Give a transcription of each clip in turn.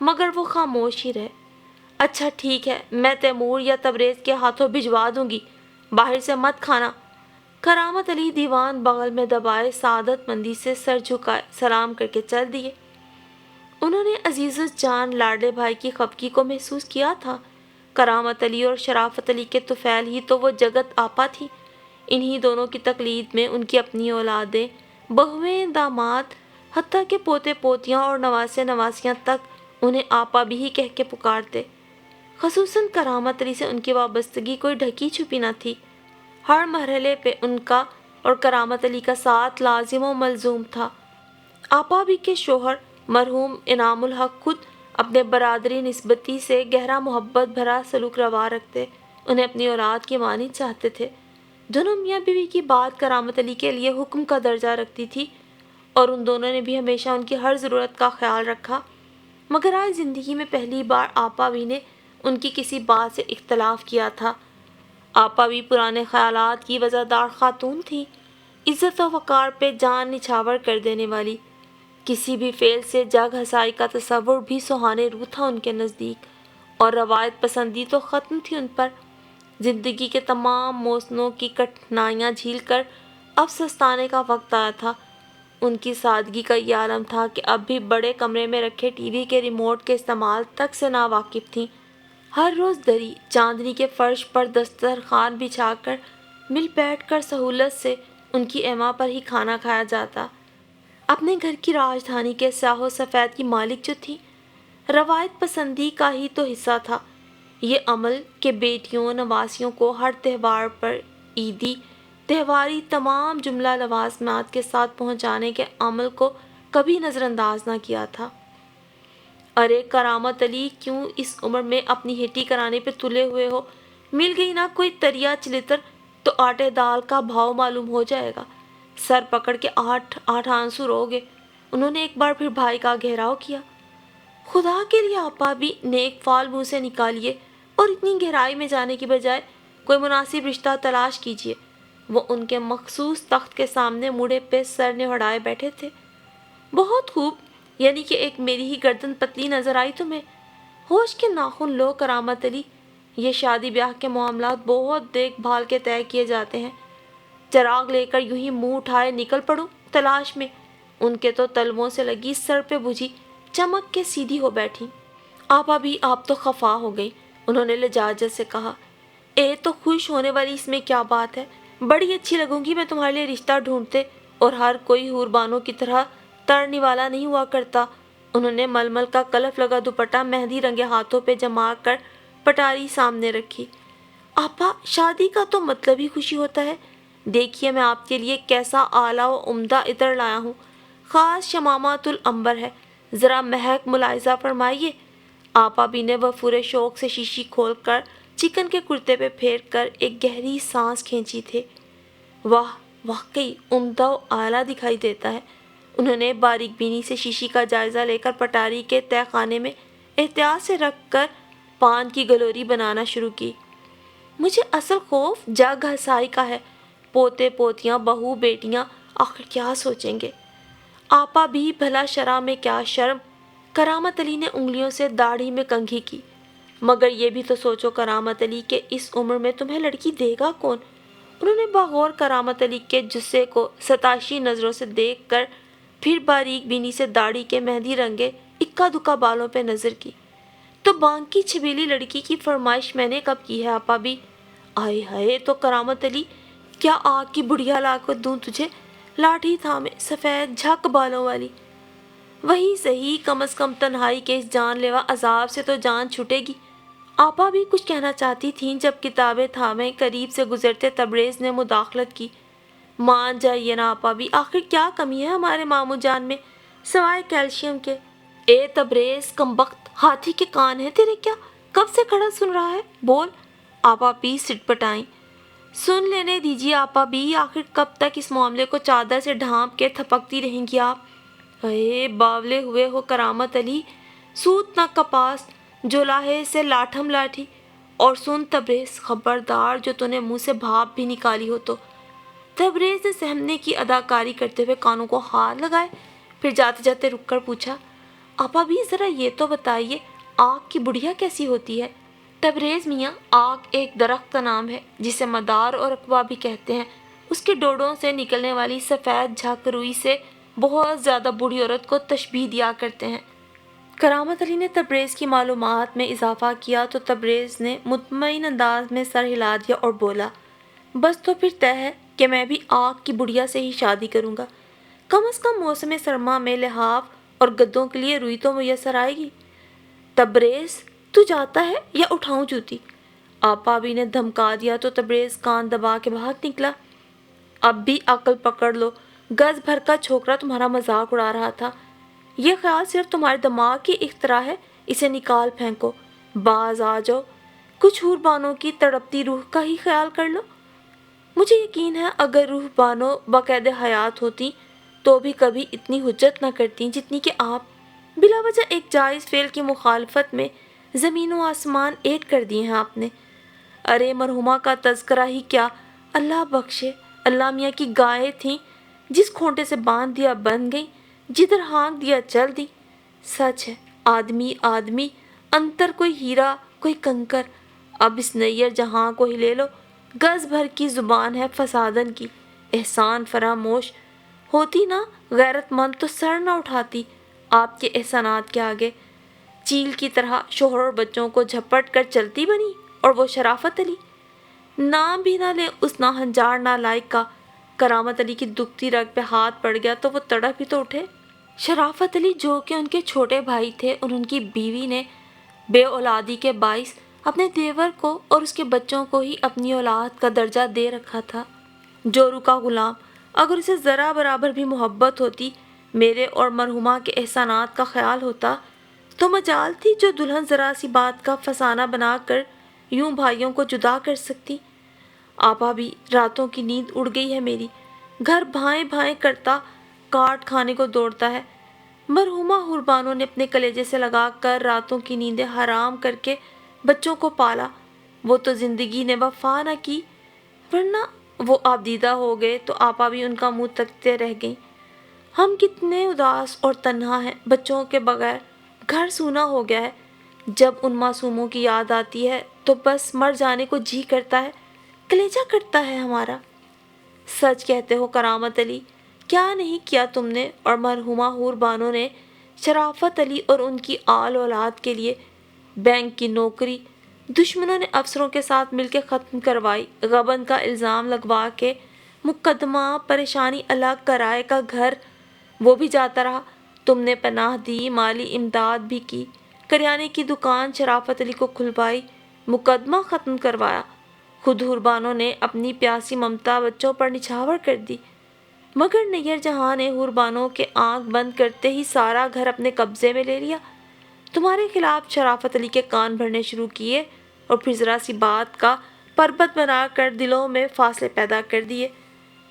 مگر وہ خاموش ہی رہے۔ اچھا ٹھیک ہے، میں تیمور یا تبریز کے ہاتھوں بھجوا دوں گی، باہر سے مت کھانا۔ کرامت علی دیوان بغل میں دبائے سعادت مندی سے سر جھکائے سلام کر کے چل دیے۔ انہوں نے عزیز جان لاڈلے بھائی کی خفگی کو محسوس کیا تھا۔ کرامت علی اور شرافت علی کے طفیل ہی تو وہ جگت آپا تھی۔ انہی دونوں کی تقلید میں ان کی اپنی اولادیں، بہویں، داماد، حتیٰ کہ پوتے پوتیاں اور نواسے نواسیاں تک انہیں آپا بھی ہی کہہ کے پکارتے۔ خصوصاً کرامت علی سے ان کی وابستگی کوئی ڈھکی چھپی نہ تھی۔ ہر مرحلے پہ ان کا اور کرامت علی کا ساتھ لازم و ملزوم تھا۔ آپا بھی کے شوہر مرحوم انعام الحق خود اپنے برادری نسبتی سے گہرا محبت بھرا سلوک روا رکھتے، انہیں اپنی اولاد کی مانند چاہتے تھے۔ دونوں میاں بیوی کی بات کرامت علی کے لیے حکم کا درجہ رکھتی تھی اور ان دونوں نے بھی ہمیشہ ان کی ہر ضرورت کا خیال رکھا۔ مگر آج زندگی میں پہلی بار آپا بھی نے ان کی کسی بات سے اختلاف کیا تھا۔ آپا بھی پرانے خیالات کی وزادار خاتون تھی، عزت و وقار پہ جان نچھاور کر دینے والی۔ کسی بھی فعل سے جگ ہنسائی کا تصور بھی سہانے روح تھا ان کے نزدیک، اور روایت پسندی تو ختم تھی ان پر۔ زندگی کے تمام موسموں کی کٹھنائیاں جھیل کر اب سستانے کا وقت آیا تھا۔ ان کی سادگی کا یہ عالم تھا کہ اب بھی بڑے کمرے میں رکھے ٹی وی کے ریموٹ کے استعمال تک سے ناواقف تھیں۔ ہر روز دری چاندنی کے فرش پر دسترخوان بچھا کر مل بیٹھ کر سہولت سے ان کی ایما پر ہی کھانا کھایا جاتا۔ اپنے گھر کی راجدھانی کے سیاہ و سفید کی مالک جو تھی، روایت پسندی کا ہی تو حصہ تھا یہ عمل کہ بیٹیوں نواسیوں کو ہر تہوار پر عیدی تہواری تمام جملہ لوازمات کے ساتھ پہنچانے کے عمل کو کبھی نظر انداز نہ کیا تھا۔ ارے کرامت علی، کیوں اس عمر میں اپنی ہٹی کرانے پہ تلے ہوئے ہو؟ مل گئی نا کوئی تریا چلتر تو آٹے دال کا بھاؤ معلوم ہو جائے گا۔ سر پکڑ کے آٹھ آنسو روگے۔ انہوں نے ایک بار پھر بھائی کا گھیراؤ کیا۔ خدا کے لیے آپا بھی نیک فال منہ سے نکالیے اور اتنی گہرائی میں جانے کی بجائے کوئی مناسب رشتہ تلاش کیجیے۔ وہ ان کے مخصوص تخت کے سامنے مڑے پہ سر نہڑائے بیٹھے تھے۔ بہت خوب، یعنی کہ ایک میری ہی گردن پتلی نظر آئی تمہیں؟ ہوش کے ناخن لو کرامت علی، یہ شادی بیاہ کے معاملات بہت دیکھ بھال کے طے کیے جاتے ہیں۔ چراغ لے کر یوں ہی منہ اٹھائے نکل پڑو تلاش میں۔ ان کے تو تلووں سے لگی سر پہ بجھی چمک کے سیدھی ہو بیٹھی۔ آپا بھی آپ تو خفا ہو گئی، انہوں نے لجاجت سے کہا۔ اے تو خوش ہونے والی اس میں کیا بات ہے؟ بڑی اچھی لگوں گی میں تمہارے لیے رشتہ ڈھونڈتے، اور ہر کوئی حور بانوں کی طرح ترنے والا نہیں ہوا کرتا۔ انہوں نے ململ کا کلف لگا دوپٹہ مہندی رنگے ہاتھوں پہ جما کر پٹاری سامنے رکھی۔ آپا، شادی کا تو مطلب ہی خوشی ہوتا ہے۔ دیکھیے میں آپ کے لیے کیسا اعلیٰ و عمدہ عطر لایا ہوں، خاص شمامات العنبر ہے، ذرا مہک ملاحظہ فرمائیے۔ آپا بھی نے وفور شوق سے شیشی کھول کر چکن کے کرتے پہ پھیر کر ایک گہری سانس کھینچی تھے۔ واہ، واقعی عمدہ و اعلیٰ دکھائی دیتا ہے۔ انہوں نے باریک بینی سے شیشی کا جائزہ لے کر پٹاری کے تہہ خانے میں احتیاط سے رکھ کر پان کی گلوری بنانا شروع کی۔ مجھے اصل خوف جگ ہنسائی کا ہے، پوتے پوتیاں بہو بیٹیاں آخر کیا سوچیں گے؟ آپا بھی بھلا شرع میں کیا شرم؟ کرامت علی نے انگلیوں سے داڑھی میں کنگھی کی۔ مگر یہ بھی تو سوچو کرامت علی کہ اس عمر میں تمہیں لڑکی دے گا کون؟ انہوں نے باغور کرامت علی کے جسے کو ستائشی نظروں سے دیکھ کر پھر باریک بینی سے داڑھی کے مہندی رنگے اکا دکا بالوں پہ نظر کی۔ تو بانگ کی چھبیلی لڑکی کی فرمائش میں نے کب کی ہے آپا بھی؟ آئے ہائے، تو کرامت علی کیا آگ کی بڑھیا لا کر دوں تجھے، لاٹھی تھامے سفید جھک بالوں والی؟ وہی صحیح، کم از کم تنہائی کے اس جان لیوا عذاب سے تو جان چھٹے گی۔ آپا بھی کچھ کہنا چاہتی تھیں جب کتابیں تھامے قریب سے گزرتے تبریز نے مداخلت کی۔ مان جائیے نا آپا بھی، آخر کیا کمی ہے ہمارے ماموں جان میں سوائے کیلشیم کے؟ اے تبریز کمبخت، ہاتھی کے کان ہیں تیرے کیا؟ کب سے کھڑا سن رہا ہے؟ بول۔ آپا بھی سٹ پٹائیں۔ سن لینے دیجیے آپا بھی، آخر کب تک اس معاملے کو چادر سے ڈھانپ کے تھپکتی رہیں گی آپ؟ اے باولے ہوئے ہو کرامت علی، سوت نہ کپاس جو لاہے سے لاٹھم لاٹھی۔ اور سن تبریز، خبردار جو تو نے منہ سے بھاپ بھی نکالی ہو تو۔ تبریز نے سہمنے کی اداکاری کرتے ہوئے کانوں کو ہاتھ لگائے، پھر جاتے جاتے رک کر پوچھا، آپا بھی ذرا یہ تو بتائیے آگ کی بڑھیا کیسی ہوتی ہے؟ تبریز میاں، آگ ایک درخت کا نام ہے جسے مدار اور اقوا بھی کہتے ہیں۔ اس کے ڈوڑوں سے نکلنے والی سفید جھاگ روئی سے بہت زیادہ بوڑھی عورت کو تشبیہ دیا کرتے ہیں۔ کرامت علی نے تبریز کی معلومات میں اضافہ کیا تو تبریز نے مطمئن انداز میں سر ہلا دیا اور بولا، بس تو پھر طے ہے کہ میں بھی آگ کی بڑھیا سے ہی شادی کروں گا۔ کم از کم موسم سرما میں لحاف اور گدوں کے لیے روئی تو میسر آئے گی۔ تبریز، تو جاتا ہے یا اٹھاؤں جوتی؟ آپا بھی نے دھمکا دیا تو تبریز کان دبا کے بھاگ نکلا۔ اب بھی عقل پکڑ لو، گز بھر کا چھوکرا تمہارا مذاق اڑا رہا تھا۔ یہ خیال صرف تمہارے دماغ کی اختراع ہے، اسے نکال پھینکو، باز آ جاؤ، کچھ حور بانوں کی تڑپتی روح کا ہی خیال کر لو۔ مجھے یقین ہے اگر روح بانو باقید حیات ہوتی تو بھی کبھی اتنی حجت نہ کرتی جتنی کہ آپ بلا وجہ ایک جائز فعل کی مخالفت میں زمین و آسمان ایک کر دیے ہیں آپ نے۔ ارے مرحومہ کا تذکرہ ہی کیا، اللہ بخشے، اللہ میاں کی گائے تھیں، جس کھونٹے سے باندھ دیا بن گئی، جدھر ہانک دیا چل دی۔ سچ ہے، آدمی آدمی، انتر کوئی ہیرا کوئی کنکر۔ اب اس نیر جہاں کو ہی لے لو، گز بھر کی زبان ہے فسادن کی، احسان فراموش ہوتی نا غیرت مند تو سر نہ اٹھاتی آپ کے احسانات کے آگے۔ چیل کی طرح شوہر اور بچوں کو جھپٹ کر چلتی بنی، اور وہ شرافت علی، نام بھی نہ لے اس ناہنجار نالائق کا۔ کرامت علی کی دکھتی رگ پہ ہاتھ پڑ گیا تو وہ تڑپ ہی تو اٹھے۔ شرافت علی جو کہ ان کے چھوٹے بھائی تھے اور ان کی بیوی نے بے اولادی کے باعث اپنے دیور کو اور اس کے بچوں کو ہی اپنی اولاد کا درجہ دے رکھا تھا۔ جورو کا غلام، اگر اسے ذرا برابر بھی محبت ہوتی، میرے اور مرحومہ کے احسانات کا خیال ہوتا، تو مجال تھی جو دلہن ذرا سی بات کا فسانہ بنا کر یوں بھائیوں کو جدا کر سکتی۔ آپا بھی، راتوں کی نیند اڑ گئی ہے میری، گھر بھائیں بھائیں کرتا کاٹ کھانے کو دوڑتا ہے۔ مرحومہ حربانوں نے اپنے کلیجے سے لگا کر راتوں کی نیندیں حرام کر کے بچوں کو پالا، وہ تو زندگی نے وفا نہ کی، ورنہ وہ آبدیدہ ہو گئے تو آپا بھی ان کا منہ تکتے رہ گئیں۔ ہم کتنے اداس اور تنہا ہیں بچوں کے بغیر، گھر سونا ہو گیا ہے۔ جب ان معصوموں کی یاد آتی ہے تو بس مر جانے کو جی کرتا ہے، کلیجہ کٹتا ہے ہمارا۔ سچ کہتے ہو کرامت علی، کیا نہیں کیا تم نے اور مرحومہ حور بانو نے شرافت علی اور ان کی آل اولاد کے لیے۔ بینک کی نوکری دشمنوں نے افسروں کے ساتھ مل کے ختم کروائی، غبن کا الزام لگوا کے مقدمہ پریشانی الگ کرائے کا گھر وہ بھی جاتا رہا، تم نے پناہ دی، مالی امداد بھی کی، کریانے کی دکان شرافت علی کو کھلوائی، مقدمہ ختم کروایا، خود حربانوں نے اپنی پیاسی ممتا بچوں پر نچھاور کر دی، مگر نیر جہاں نے حربانوں کے آنکھ بند کرتے ہی سارا گھر اپنے قبضے میں لے لیا، تمہارے خلاف شرافت علی کے کان بھرنے شروع کیے اور پھر ذرا سی بات کا پربت بنا کر دلوں میں فاصلے پیدا کر دیے۔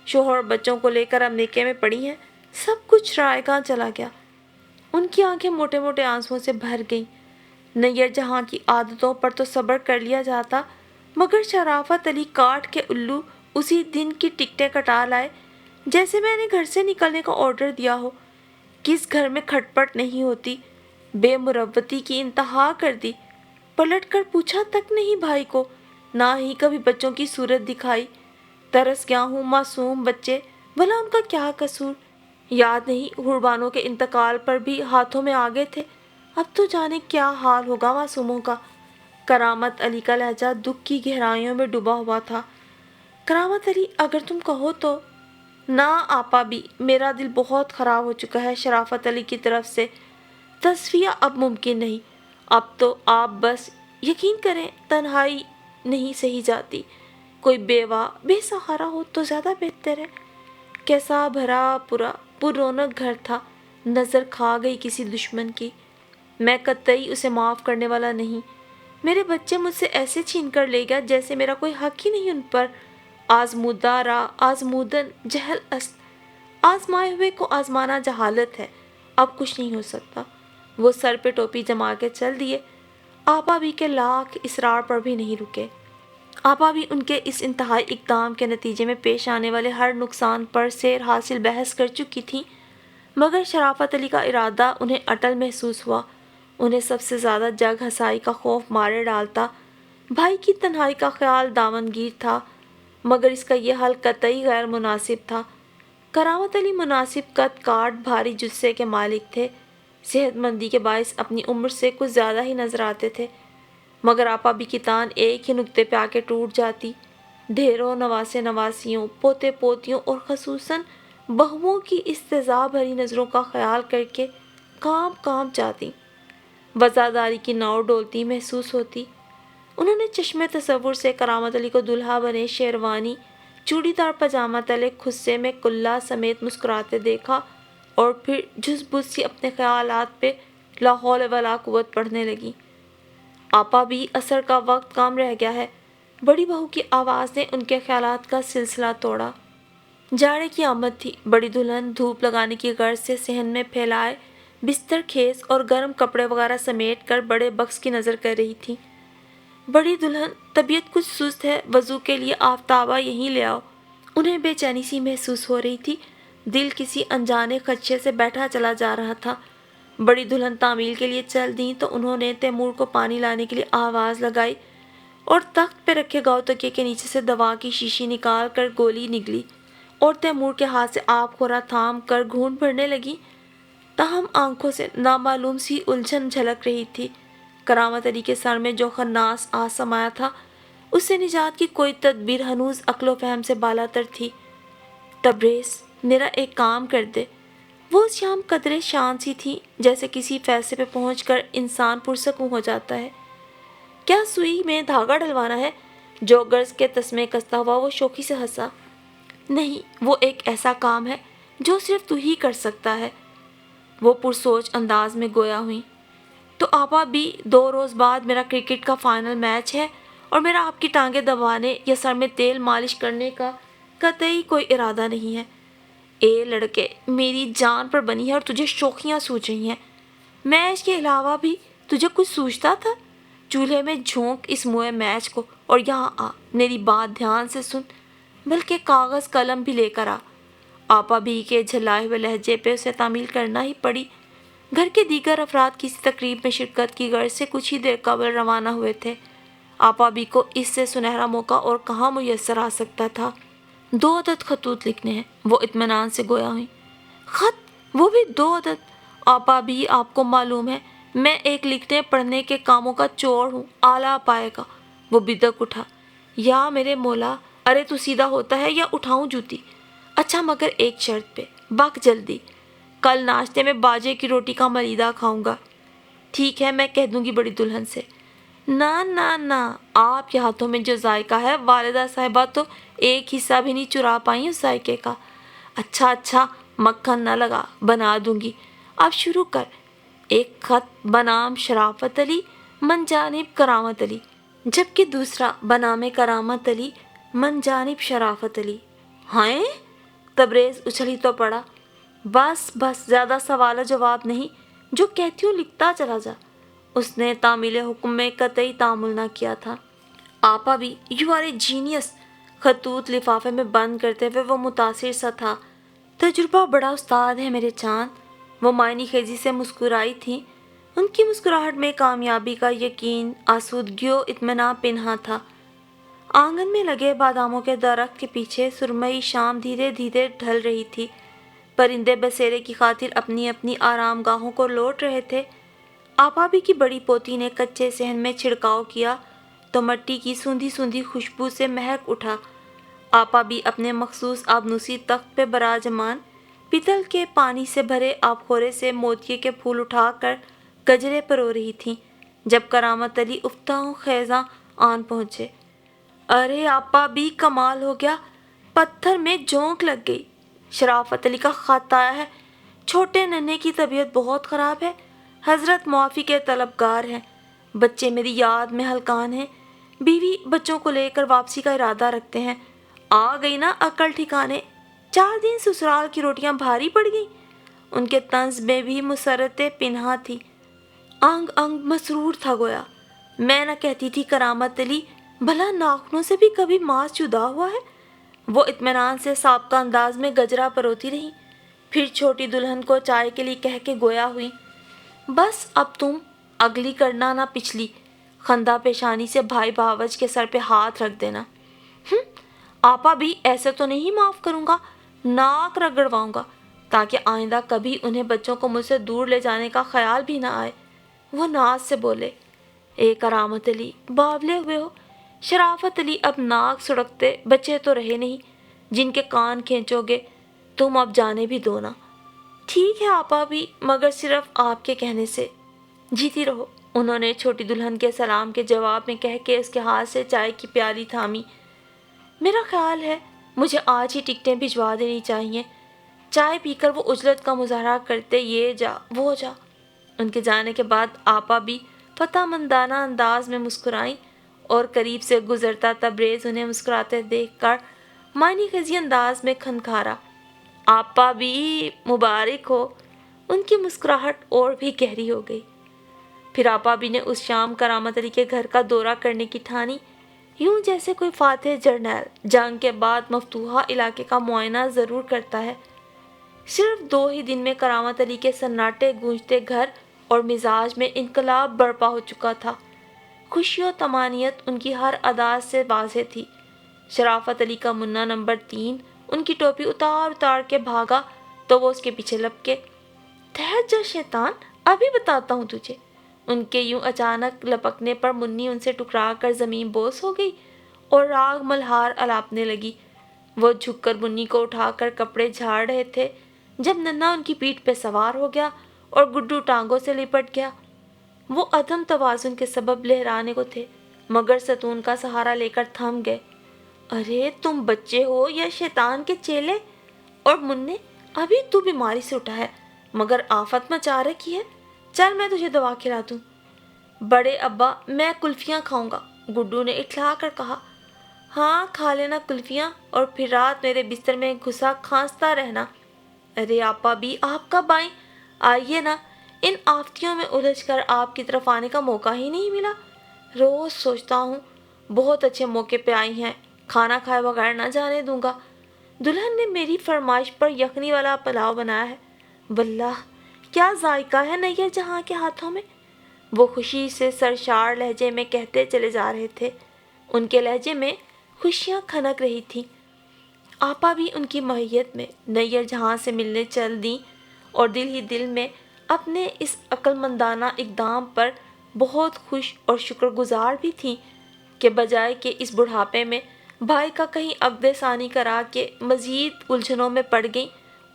شوہر بچوں کو لے کر امریکے میں پڑی ہیں، سب کچھ رائیگاں چلا گیا۔ ان کی آنکھیں موٹے موٹے آنسوؤں سے بھر گئیں۔ نیر جہاں کی عادتوں پر تو صبر کر لیا جاتا، مگر شرافت علی کاٹ کے الو اسی دن کی ٹکٹیں کٹا لائے جیسے میں نے گھر سے نکلنے کا آرڈر دیا ہو۔ کس گھر میں کھٹپٹ نہیں ہوتی، بے مروتی کی انتہا کر دی، پلٹ کر پوچھا تک نہیں بھائی کو، نہ ہی کبھی بچوں کی صورت دکھائی۔ ترس گیا ہوں، معصوم بچے، بھلا ان کا کیا قصور؟ یاد نہیں حربانوں کے انتقال پر بھی ہاتھوں میں آگے تھے، اب تو جانے کیا حال ہوگا معصوموں کا۔ کرامت علی کا لہجہ دکھ کی گہرائیوں میں ڈوبا ہوا تھا۔ کرامت علی، اگر تم کہو تو۔ نہ آپا بھی، میرا دل بہت خراب ہو چکا ہے شرافت علی کی طرف سے، تصفیہ اب ممکن نہیں۔ اب تو آپ بس یقین کریں تنہائی نہیں سہی جاتی، کوئی بیوہ بے سہارا ہو تو زیادہ بہتر ہے۔ کیسا بھرا پورا پر رونق گھر تھا، نظر کھا گئی کسی دشمن کی۔ میں قطعی اسے معاف کرنے والا نہیں۔ میرے بچے مجھ سے ایسے چھین کر لے گیا جیسے میرا کوئی حق ہی نہیں ان پر۔ آزمودہ را آزمودن جہل است، آزمائے ہوئے کو آزمانا جہالت ہے، اب کچھ نہیں ہو سکتا۔ وہ سر پہ ٹوپی جما کے چل دیے۔ آپا بھی کے لاکھ اسرار پر بھی نہیں رکے۔ آپا بھی ان کے اس انتہائی اقدام کے نتیجے میں پیش آنے والے ہر نقصان پر سیر حاصل بحث کر چکی تھیں، مگر شرافت علی کا ارادہ انہیں اٹل محسوس ہوا۔ انہیں سب سے زیادہ جگ ہنسائی کا خوف مارے ڈالتا۔ بھائی کی تنہائی کا خیال دامنگیر تھا، مگر اس کا یہ حل قطعی غیر مناسب تھا۔ کرامت علی مناسب قد کاٹ بھاری جثے کے مالک تھے، صحت مندی کے باعث اپنی عمر سے کچھ زیادہ ہی نظر آتے تھے، مگر آپا بھی کی تان ایک ہی نقطے پہ آ کے ٹوٹ جاتی۔ ڈھیروں نواسے نواسیوں، پوتے پوتیوں اور خصوصاً بہوؤں کی استضاء بھری نظروں کا خیال کر کے کانپ جاتی، وزاداری کی ناؤ ڈولتی محسوس ہوتی۔ انہوں نے چشم تصور سے کرامت علی کو دلہا بنے شیروانی چوڑی دار پاجامہ تلے خصے میں کلا سمیت مسکراتے دیکھا، اور پھر جھس بس سی اپنے خیالات پہ لا حول ولا قوت پڑھنے لگی۔ آپا بھی اثر کا وقت کم رہ گیا ہے، بڑی بہو کی آواز نے ان کے خیالات کا سلسلہ توڑا۔ جاڑے کی آمد تھی۔ بڑی دلہن دھوپ لگانے کی غرض سے صحن میں پھیلائے بستر خیز اور گرم کپڑے وغیرہ سمیٹ کر بڑے بکس کی نظر کر رہی تھی۔ بڑی دلہن، طبیعت کچھ سست ہے، وضو کے لیے آفتابہ یہیں لے آؤ۔ انہیں بے چینی سی محسوس ہو رہی تھی، دل کسی انجانے خدشے سے بیٹھا چلا جا رہا تھا۔ بڑی دلہن تعمیل کے لیے چل دیں تو انہوں نے تیمور کو پانی لانے کے لیے آواز لگائی اور تخت پہ رکھے گاؤ تکیے کے نیچے سے دوا کی شیشی نکال کر گولی نگلی اور تیمور کے ہاتھ سے آب خورا تھام کر گھونٹ بھرنے لگی۔ تاہم آنکھوں سے نامعلوم سی الجھن جھلک رہی تھی۔ کرامت علی کے سر میں جو خناس آ سمایا تھا، اس سے نجات کی کوئی تدبیر ہنوز عقل و فہم سے بالاتر تھی۔ تبریز، میرا ایک کام کر دے۔ وہ اس شام قدرے شان سی تھی، جیسے کسی فیصلے پہ پہنچ کر انسان پرسکون ہو جاتا ہے۔ کیا سوئی میں دھاگا ڈلوانا ہے؟ جو غرض کے تسمے کستا ہوا وہ شوخی سے ہنسا۔ نہیں، وہ ایک ایسا کام ہے جو صرف تو ہی کر سکتا ہے۔ وہ پرسوچ انداز میں گویا ہوئی۔ تو آپا بھی 2 روز بعد میرا کرکٹ کا فائنل میچ ہے، اور میرا آپ کی ٹانگیں دبانے یا سر میں تیل مالش کرنے کا قطعی کوئی ارادہ نہیں ہے۔ اے لڑکے، میری جان پر بنی ہے اور تجھے شوخیاں سوچ رہی ہیں۔ میچ کے علاوہ بھی تجھے کچھ سوچتا تھا؟ چولہے میں جھونک اس موئے میچ کو اور یہاں آ، میری بات دھیان سے سن، بلکہ کاغذ قلم بھی لے کر آ۔ آپا بھی کے جھلائے ہوئے لہجے پہ اسے تعمیل کرنا ہی پڑی۔ گھر کے دیگر افراد کسی تقریب میں شرکت کی غرض سے کچھ ہی دیر قبل روانہ ہوئے تھے۔ آپا بھی کو اس سے سنہرا موقع اور کہاں میسر آ سکتا تھا۔ 2 عدد خطوط لکھنے ہیں، وہ اطمینان سے گویا ہوئی۔ خط؟ وہ بھی 2 عدد؟ آپا بھی، آپ کو معلوم ہے میں ایک لکھنے پڑھنے کے کاموں کا چور ہوں، آلہ پائے گا۔ وہ بدک اٹھا۔ یا میرے مولا، ارے تو سیدھا ہوتا ہے یا اٹھاؤں جوتی؟ اچھا، مگر ایک شرط پہ، بک جلدی، کل ناشتے میں باجے کی روٹی کا ملیدہ کھاؤں گا۔ ٹھیک ہے، میں کہہ دوں گی بڑی دلہن سے۔ نہ نہ نہ، آپ کے ہاتھوں میں جو ذائقہ ہے، والدہ صاحبہ تو ایک حصہ بھی نہیں چرا پائیں اس ذائقے کا۔ اچھا اچھا، مکھن نہ لگا، بنا دوں گی۔ اب شروع کر۔ ایک خط بنام شرافت علی من جانب کرامت علی، جبکہ دوسرا بنام کرامت علی من جانب شرافت علی۔ ہائیں؟ تبریز اچھل ہی تو پڑا۔ بس بس، زیادہ سوال و جواب نہیں، جو کہتی ہوں لکھتا چلا جا۔ اس نے تعمیل حکم میں قطعی تعامل نہ کیا تھا۔ آپا بھی، یو آر اے جینیس۔ خطوط لفافے میں بند کرتے ہوئے وہ متاثر سا تھا۔ تجربہ بڑا استاد ہے میرے چاند۔ وہ معنی خیزی سے مسکرائی تھی۔ ان کی مسکراہٹ میں کامیابی کا یقین، آسودگی و اطمینان پنہاں تھا۔ آنگن میں لگے باداموں کے درخت کے پیچھے سرمئی شام دھیرے دھیرے ڈھل رہی تھی۔ پرندے بسیرے کی خاطر اپنی اپنی آرام گاہوں کو لوٹ رہے تھے۔ آپا بھی کی بڑی پوتی نے کچے صحن میں چھڑکاؤ کیا تو مٹی کی سوندھی سوندھی خوشبو سے مہک اٹھا۔ آپا بھی اپنے مخصوص آبنوسی تخت پہ براجمان پیتل کے پانی سے بھرے آبخورے سے موتیے کے پھول اٹھا کر گجرے پرو رہی تھیں، جب کرامت علی افتاؤں خیزاں آن پہنچے۔ ارے آپا بھی، کمال ہو گیا، پتھر میں جونک لگ گئی۔ شرافت علی کا خط آیا ہے۔ چھوٹے ننھے کی طبیعت بہت خراب ہے، حضرت معافی کے طلبگار ہیں۔ بچے میری یاد میں ہلکان ہیں، بیوی بچوں کو لے کر واپسی کا ارادہ رکھتے ہیں۔ آ گئی نا عقل ٹھکانے؟ 4 دن سسرال کی روٹیاں بھاری پڑ گئیں۔ ان کے طنز میں بھی مسرت پنہاں تھی، انگ انگ مسرور تھا گویا۔ میں نہ کہتی تھی کرامت علی، بھلا ناخنوں سے بھی کبھی ماس جدا ہوا ہے؟ وہ اطمینان سے سابقہ انداز میں گجرا پروتی رہی۔ پھر چھوٹی دلہن کو چائے کے لیے کہہ کے گویا ہوئی۔ بس اب تم اگلی کرنا نہ پچھلی، خندہ پیشانی سے بھائی باوج کے سر پہ ہاتھ رکھ دینا۔ آپا بھی ایسے تو نہیں معاف کروں گا، ناک رگڑواؤں گا تاکہ آئندہ کبھی انہیں بچوں کو مجھ سے دور لے جانے کا خیال بھی نہ آئے۔ وہ ناز سے بولے۔ اے کرامت علی، باولے ہوئے ہو۔ شرافت علی اب ناک سڑکتے بچے تو رہے نہیں جن کے کان کھینچو گے، تم اب جانے بھی دو نا۔ ٹھیک ہے آپا بھی، مگر صرف آپ کے کہنے سے۔ جیتی رہو، انہوں نے چھوٹی دلہن کے سلام کے جواب میں کہہ کے اس کے ہاتھ سے چائے کی پیالی تھامی۔ میرا خیال ہے مجھے آج ہی ٹکٹیں بھجوا دینی چاہیے۔ چائے پی کر وہ عجلت کا مظاہرہ کرتے یہ جا وہ جا۔ ان کے جانے کے بعد آپا بھی فتح مندانہ انداز میں مسکرائیں اور قریب سے گزرتا تبریز انہیں مسکراتے دیکھ کر معنی خزی انداز میں کھنکھارا۔ آپا بھی مبارک ہو۔ ان کی مسکراہٹ اور بھی گہری ہو گئی۔ پھر آپا بھی نے اس شام کرامت علی کے گھر کا دورہ کرنے کی ٹھانی، یوں جیسے کوئی فاتح جرنیل جنگ کے بعد مفتوحہ علاقے کا معائنہ ضرور کرتا ہے۔ صرف 2 ہی دن میں کرامت علی کے سناٹے گونجتے گھر اور مزاج میں انقلاب برپا ہو چکا تھا۔ خوشی و طمانینت ان کی ہر ادا سے واضح تھی۔ شرافت علی کا منا نمبر 3 ان کی ٹوپی اتار اتار کے بھاگا تو وہ اس کے پیچھے لپکے۔ ٹھہر جا شیطان، ابھی بتاتا ہوں تجھے۔ ان کے یوں اچانک لپکنے پر منی ان سے ٹکرا کر زمین بوس ہو گئی اور راگ ملہار الاپنے لگی۔ وہ جھک کر منی کو اٹھا کر کپڑے جھاڑ رہے تھے جب ننا ان کی پیٹھ پہ سوار ہو گیا اور گڈو ٹانگوں سے لپٹ گیا۔ وہ عدم توازن کے سبب لہرانے کو تھے مگر ستون کا سہارا لے کر تھم گئے۔ ارے تم بچے ہو یا شیطان کے چیلے؟ اور مننے، ابھی تو بیماری سے اٹھا ہے مگر آفت مچا رکھی ہے۔ چل میں تجھے دوا کھلا دوں۔ بڑے ابا میں کلفیاں کھاؤں گا، گڈو نے اٹھلا کر کہا۔ ہاں کھا لینا کلفیاں اور پھر رات میرے بستر میں گھسا کھانستا رہنا۔ ارے آپا بھی آپ کب آئیں؟ آئیے نا، ان آفتیوں میں الجھ کر آپ کی طرف آنے کا موقع ہی نہیں ملا۔ روز سوچتا ہوں بہت اچھے موقع پہ آئی ہیں، کھانا کھائے بغیر نہ جانے دوں گا۔ دلہن نے میری فرمائش پر یخنی والا پلاؤ بنایا ہے، واللہ کیا ذائقہ ہے نیّر جہاں کے ہاتھوں میں۔ وہ خوشی سے سرشار لہجے میں کہتے چلے جا رہے تھے۔ ان کے لہجے میں خوشیاں کھنک رہی تھیں۔ آپا بھی ان کی مہیت میں نیّر جہاں سے ملنے چل دیں اور دل ہی دل میں اپنے اس عقل مندانہ اقدام پر بہت خوش اور شکر گزار بھی تھیں کہ بجائے کہ اس بڑھاپے میں بھائی کا کہیں عقد ثانی کرا کے مزید الجھنوں میں پڑ گئیں،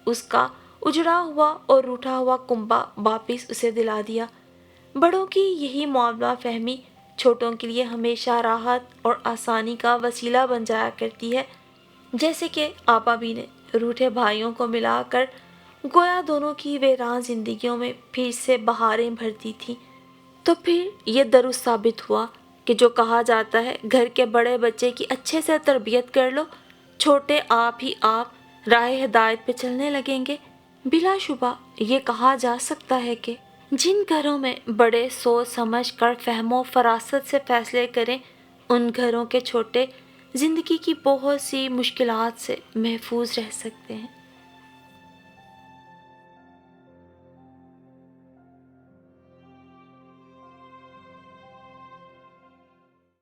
اس کا اجڑا ہوا اور روٹھا ہوا کنبہ واپس اسے دلا دیا۔ بڑوں کی یہی معاملہ فہمی چھوٹوں کے لیے ہمیشہ راحت اور آسانی کا وسیلہ بن جایا کرتی ہے، جیسے کہ آپا بھی نے روٹھے بھائیوں کو ملا کر گویا دونوں کی ویراں زندگیوں میں پھر سے بہاریں بھر دی تھیں۔ تو پھر یہ درست ثابت ہوا کہ جو کہا جاتا ہے گھر کے بڑے بچے کی اچھے سے تربیت کر لو، چھوٹے آپ ہی آپ راہ ہدایت پہ چلنے لگیں گے۔ بلا شبہ یہ کہا جا سکتا ہے کہ جن گھروں میں بڑے سوچ سمجھ کر فہم و فراست سے فیصلے کریں، ان گھروں کے چھوٹے زندگی کی بہت سی مشکلات سے محفوظ رہ سکتے ہیں۔